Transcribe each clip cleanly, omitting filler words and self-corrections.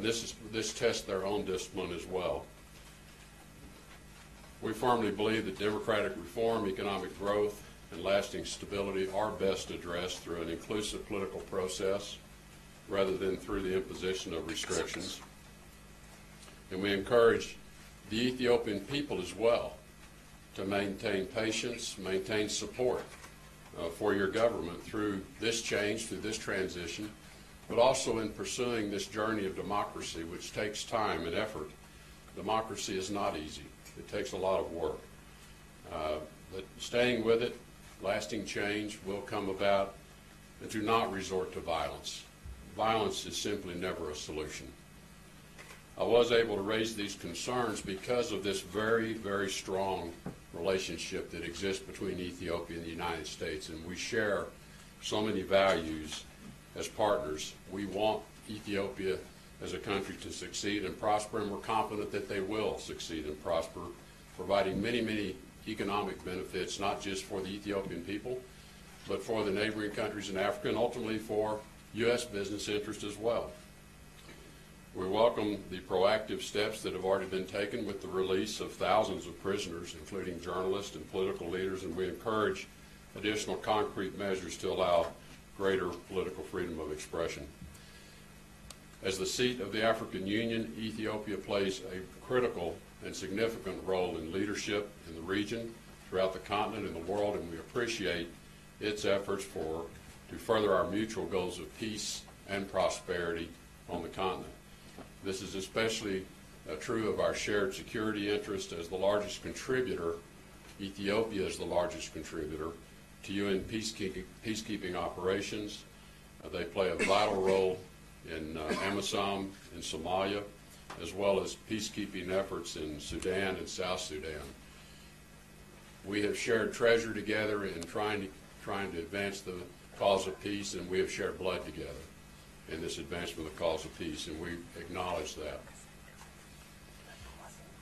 This tests their own discipline as well. We firmly believe that democratic reform, economic growth, and lasting stability are best addressed through an inclusive political process rather than through the imposition of restrictions. And we encourage the Ethiopian people as well to maintain patience, maintain support for your government through this change, through this transition, but also in pursuing this journey of democracy, which takes time and effort. Democracy is not easy. It takes a lot of work. But staying with it, lasting change will come about, and do not resort to violence. Violence is simply never a solution. I was able to raise these concerns because of this very, very strong relationship that exists between Ethiopia and the United States, and we share so many values as partners. We want Ethiopia as a country to succeed and prosper, and we're confident that they will succeed and prosper, providing many, many economic benefits, not just for the Ethiopian people, but for the neighboring countries in Africa, and ultimately for U.S. business interest as well. We welcome the proactive steps that have already been taken with the release of thousands of prisoners, including journalists and political leaders, and we encourage additional concrete measures to allow greater political freedom of expression. As the seat of the African Union, Ethiopia plays a critical and significant role in leadership in the region, throughout the continent and the world, and we appreciate its efforts to further our mutual goals of peace and prosperity on the continent. This is especially true of our shared security interest as the largest contributor. Ethiopia is the largest contributor to UN peacekeeping operations. They play a vital role in AMISOM in Somalia, as well as peacekeeping efforts in Sudan and South Sudan. We have shared treasure together in trying to advance the cause of peace, and we have shared blood together in this advancement of the cause of peace, and we acknowledge that.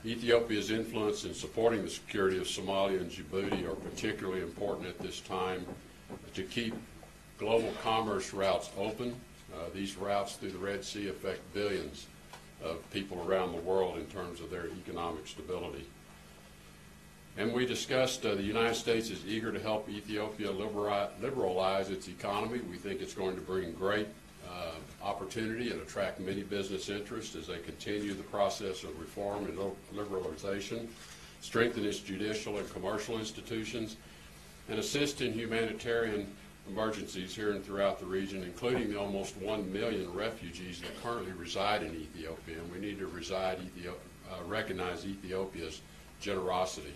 Ethiopia's influence in supporting the security of Somalia and Djibouti are particularly important at this time to keep global commerce routes open. These routes through the Red Sea affect billions of people around the world in terms of their economic stability. And we discussed the United States is eager to help Ethiopia liberalize its economy. We think it's going to bring great opportunity and attract many business interests as they continue the process of reform and liberalization, strengthen its judicial and commercial institutions, and assist in humanitarian emergencies here and throughout the region, including the almost 1 million refugees that currently reside in Ethiopia. And we need to recognize Ethiopia's generosity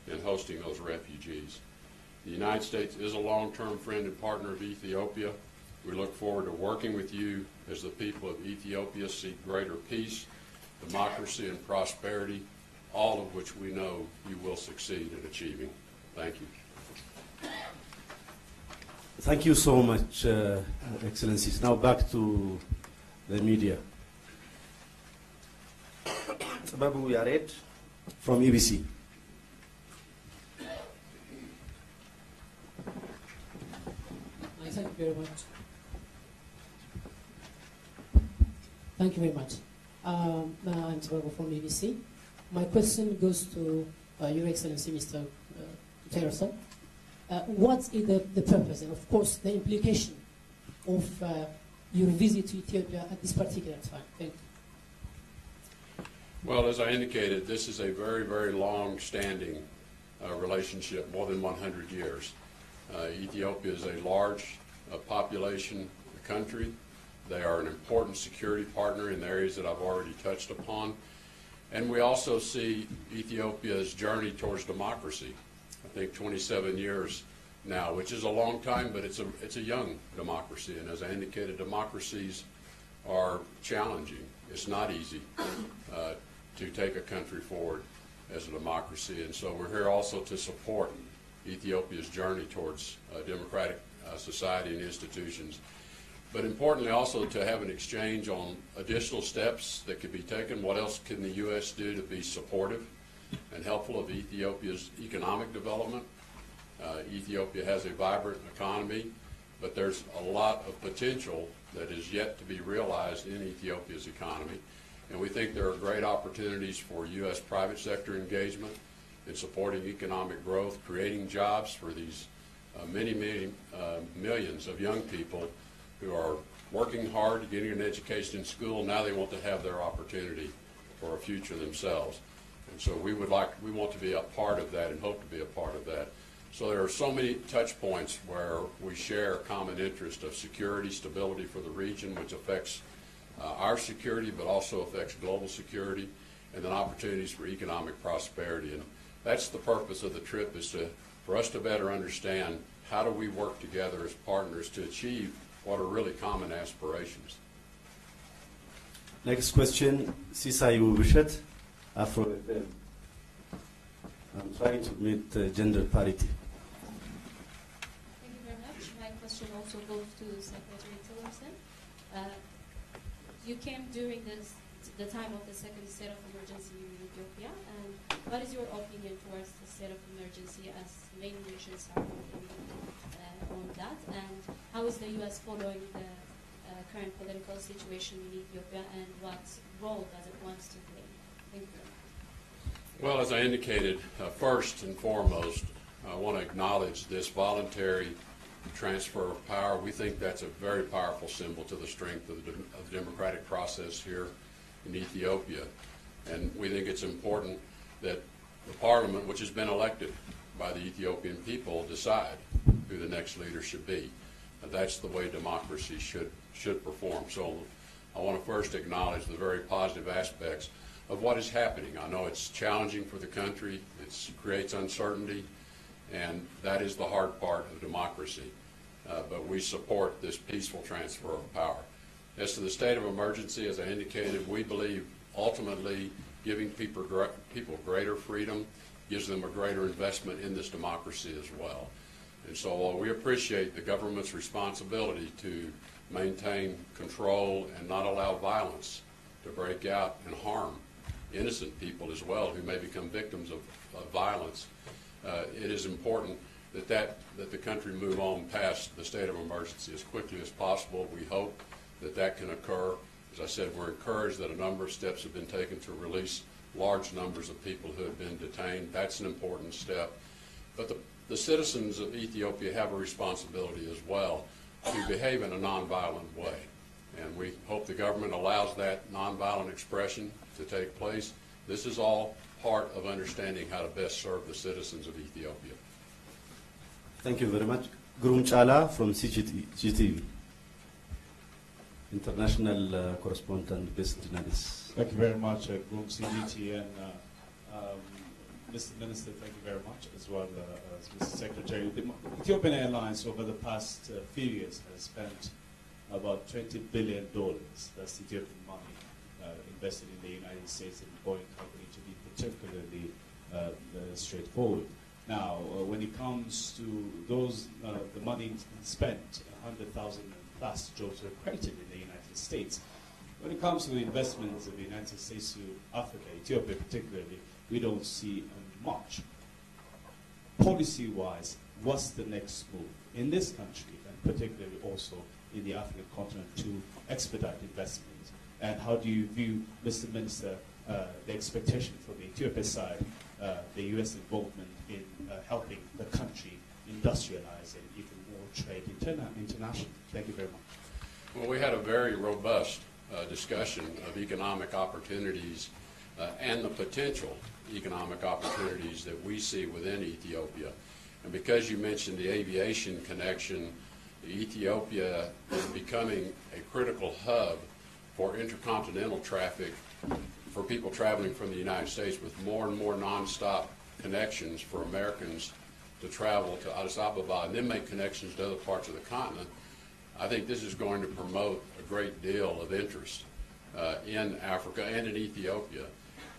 in hosting those refugees. The United States is a long-term friend and partner of Ethiopia. We look forward to working with you as the people of Ethiopia seek greater peace, democracy, and prosperity, all of which we know you will succeed in achieving. Thank you. Thank you so much, Excellencies. Now back to the media. Babu Yared from EBC. Thank you very much. Thank you very much. I'm Babu from EBC. My question goes to Your Excellency, Mr. Teresa. What is the purpose and, of course, the implication of your visit to Ethiopia at this particular time? Thank you. Well, as I indicated, this is a very, very long-standing relationship, more than 100 years. Ethiopia is a large population country. They are an important security partner in the areas that I've already touched upon. And we also see Ethiopia's journey towards democracy. I think 27 years now, which is a long time, but it's a young democracy. And as I indicated, democracies are challenging. It's not easy to take a country forward as a democracy. And so we're here also to support Ethiopia's journey towards democratic society and institutions. But importantly also to have an exchange on additional steps that could be taken. What else can the U.S. do to be supportive and helpful of Ethiopia's economic development? Ethiopia has a vibrant economy, but there's a lot of potential that is yet to be realized in Ethiopia's economy. And we think there are great opportunities for U.S. private sector engagement in supporting economic growth, creating jobs for these many millions of young people who are working hard, getting an education in school. Now they want to have their opportunity for a future themselves. And so we want to be a part of that and hope to be a part of that. So there are so many touch points where we share a common interest of security, stability for the region, which affects our security, but also affects global security, and then opportunities for economic prosperity. And that's the purpose of the trip, is for us to better understand how do we work together as partners to achieve what are really common aspirations. Next question, Sisai Ubishet, Afro FM. I'm trying to meet gender parity. Thank you very much. My question also goes to Secretary Tillerson. You came during the time of the second state of emergency in Ethiopia, and what is your opinion towards the state of emergency as many nations are on that, and how is the U.S. following the current political situation in Ethiopia, and what role does it want to play? Thank you very much. Well, as I indicated, first and foremost, I want to acknowledge this voluntary transfer of power. We think that's a very powerful symbol to the strength of the democratic process here in Ethiopia. And we think it's important that the parliament, which has been elected by the Ethiopian people, decide who the next leader should be. That's the way democracy should perform. So I want to first acknowledge the very positive aspects of what is happening. I know it's challenging for the country, it creates uncertainty, and that is the hard part of democracy. But we support this peaceful transfer of power. As to the state of emergency, as I indicated, we believe ultimately giving people greater freedom gives them a greater investment in this democracy as well. And so while we appreciate the government's responsibility to maintain control and not allow violence to break out and harm innocent people as well who may become victims of violence, it is important that the country move on past the state of emergency as quickly as possible. We hope that can occur. As I said, we're encouraged that a number of steps have been taken to release large numbers of people who have been detained. That's an important step. But the citizens of Ethiopia have a responsibility as well to behave in a nonviolent way. And we hope the government allows that nonviolent expression to take place. This is all part of understanding how to best serve the citizens of Ethiopia. Thank you very much. Gurum Chala from CGTV, international correspondent based in Addis. Thank you very much, Groom CGT, and Mr. Minister, thank you very much, as well as Mr. Secretary. The Ethiopian Airlines over the past few years has spent about $20 billion, that's Ethiopian money, invested in the United States and Boeing company, to be particularly straightforward. Now, when it comes to those, the money spent, 100,000 plus jobs were created in the United States. When it comes to the investments of the United States to Africa, Ethiopia particularly, we don't see much. Policy-wise, what's the next move in this country, and particularly also in the African continent, to expedite investment? And how do you view, Mr. Minister, the expectation from the Ethiopia side, the U.S. involvement in helping the country industrialize and even more trade internationally? Thank you very much. Well, we had a very robust discussion of economic opportunities and the potential economic opportunities that we see within Ethiopia. And because you mentioned the aviation connection, Ethiopia is becoming a critical hub for intercontinental traffic for people traveling from the United States, with more and more nonstop connections for Americans to travel to Addis Ababa and then make connections to other parts of the continent. I think this is going to promote a great deal of interest in Africa and in Ethiopia.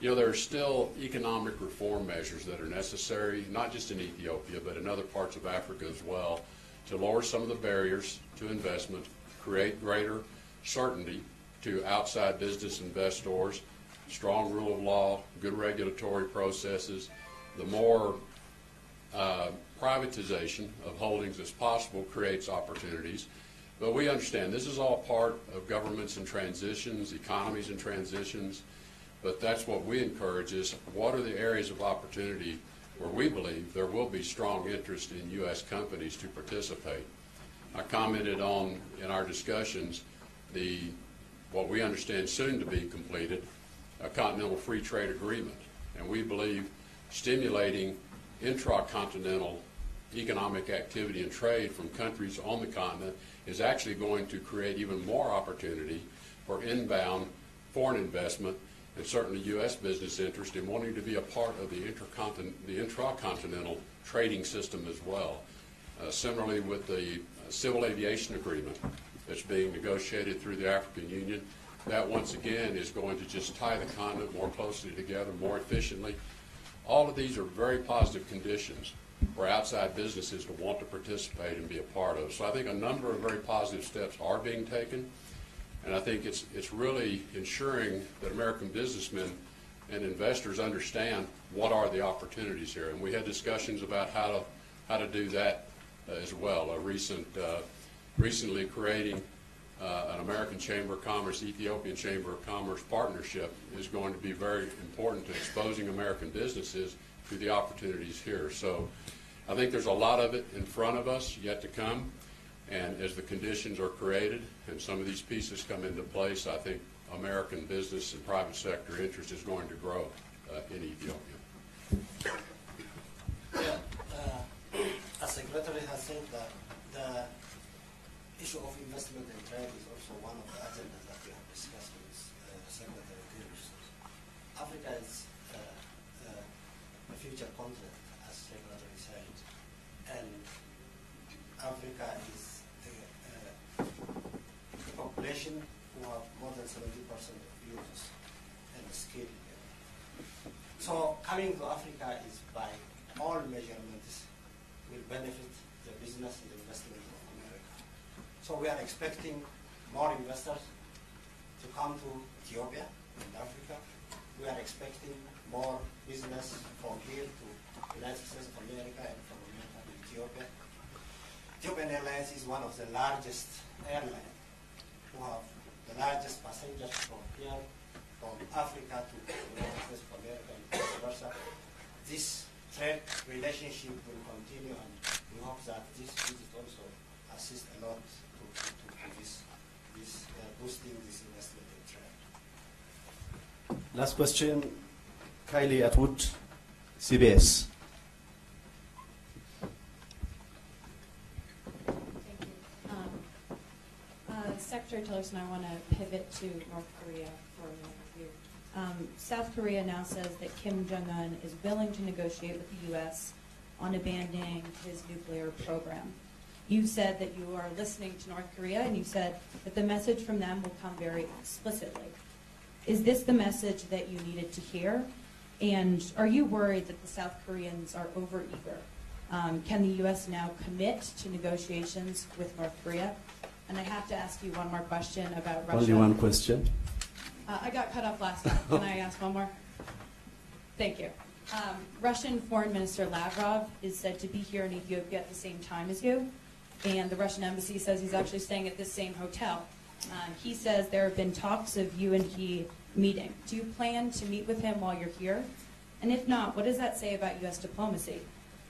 You know, there are still economic reform measures that are necessary, not just in Ethiopia, but in other parts of Africa as well, to lower some of the barriers to investment, create greater certainty to outside business investors, strong rule of law, good regulatory processes. The more privatization of holdings as possible creates opportunities. But we understand this is all part of governments and transitions, economies and transitions. But that's what we encourage is what are the areas of opportunity where we believe there will be strong interest in U.S. companies to participate. I commented on, in our discussions, what we understand soon to be completed, a Continental Free Trade Agreement. And we believe stimulating intracontinental economic activity and trade from countries on the continent is actually going to create even more opportunity for inbound foreign investment and certainly U.S. business interest in wanting to be a part of the intracontinental trading system as well. Similarly with the civil aviation agreement that's being negotiated through the African Union, that once again is going to just tie the continent more closely together, more efficiently. All of these are very positive conditions for outside businesses to want to participate and be a part of. So I think a number of very positive steps are being taken. And I think it's really ensuring that American businessmen and investors understand what are the opportunities here. And we had discussions about how to do that as well. Recently creating an American Chamber of Commerce, Ethiopian Chamber of Commerce partnership is going to be very important to exposing American businesses to the opportunities here. So I think there's a lot of it in front of us yet to come. And as the conditions are created and some of these pieces come into place, I think American business and private sector interest is going to grow in Ethiopia. As Secretary has said, the issue of investment and trade is also one of the agendas that we have discussed with Secretary Tillerson. Africa is a future continent, as Secretary said, and Africa is a population who have more than 70% of youth and skill. So coming to Africa is by all measurements will benefit the business and the investment of America. So we are expecting more investors to come to Ethiopia and Africa. We are expecting more business from here to United States of America and from America to Ethiopia. Ethiopian Airlines is one of the largest airlines who have the largest passengers from here, from Africa to the United States of America and vice versa. This trade relationship will continue, and we hope that this visit also assist a lot to this boosting this investment in trade. Last question, Kylie Atwood, CBS. Secretary Tillerson, I want to pivot to North Korea for a moment here. South Korea now says that Kim Jong-un is willing to negotiate with the U.S. on abandoning his nuclear program. You said that you are listening to North Korea, and you said that the message from them will come very explicitly. Is this the message that you needed to hear? And are you worried that the South Koreans are overeager? Can the U.S. now commit to negotiations with North Korea? And I have to ask you one more question about Russia. Only one question. I got cut off last time. Can I ask one more? Thank you. Russian Foreign Minister Lavrov is said to be here in Ethiopia at the same time as you, and the Russian embassy says he's actually staying at this same hotel. He says there have been talks of you and he meeting. Do you plan to meet with him while you're here? And if not, what does that say about U.S. diplomacy?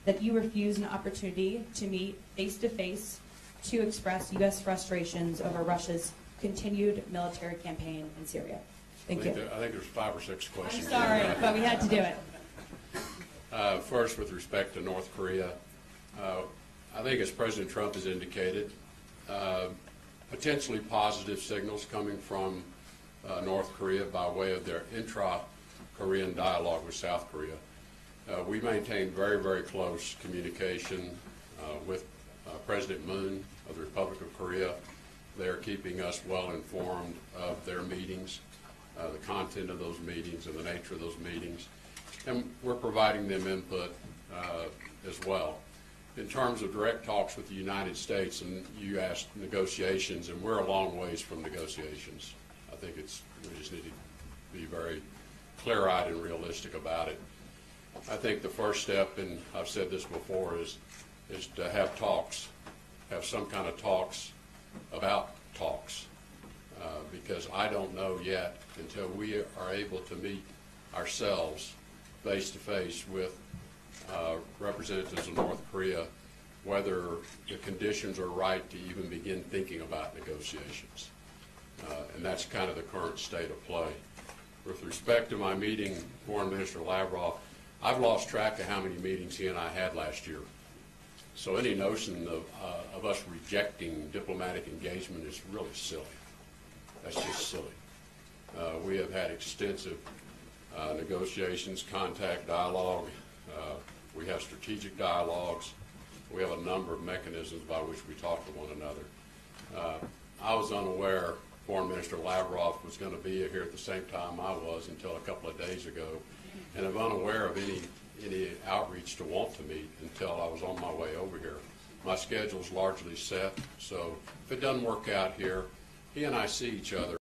That you refuse an opportunity to meet face-to-face to express U.S. frustrations over Russia's continued military campaign in Syria. Thank you. I think there's 5 or 6 questions. I'm sorry, but we had to do it. First, with respect to North Korea, I think as President Trump has indicated, potentially positive signals coming from North Korea by way of their intra-Korean dialogue with South Korea. We maintain very, very close communication with President Moon of the Republic of Korea. They're keeping us well informed of their meetings, the content of those meetings and the nature of those meetings. And we're providing them input as well. In terms of direct talks with the United States, and you asked negotiations, and we're a long ways from negotiations. I think we just need to be very clear-eyed and realistic about it. I think the first step, and I've said this before, is to have talks, have some kind of talks about talks, because I don't know yet until we are able to meet ourselves face to face with representatives of North Korea, whether the conditions are right to even begin thinking about negotiations. And that's kind of the current state of play. With respect to my meeting, Foreign Minister Lavrov, I've lost track of how many meetings he and I had last year. So any notion of us rejecting diplomatic engagement is really silly. That's just silly. We have had extensive negotiations, contact, dialogue. We have strategic dialogues. We have a number of mechanisms by which we talk to one another. I was unaware Foreign Minister Lavrov was going to be here at the same time I was until a couple of days ago, and I'm unaware of any outreach to want to meet until I was on my way over here. My schedule's largely set, so if it doesn't work out here, he and I see each other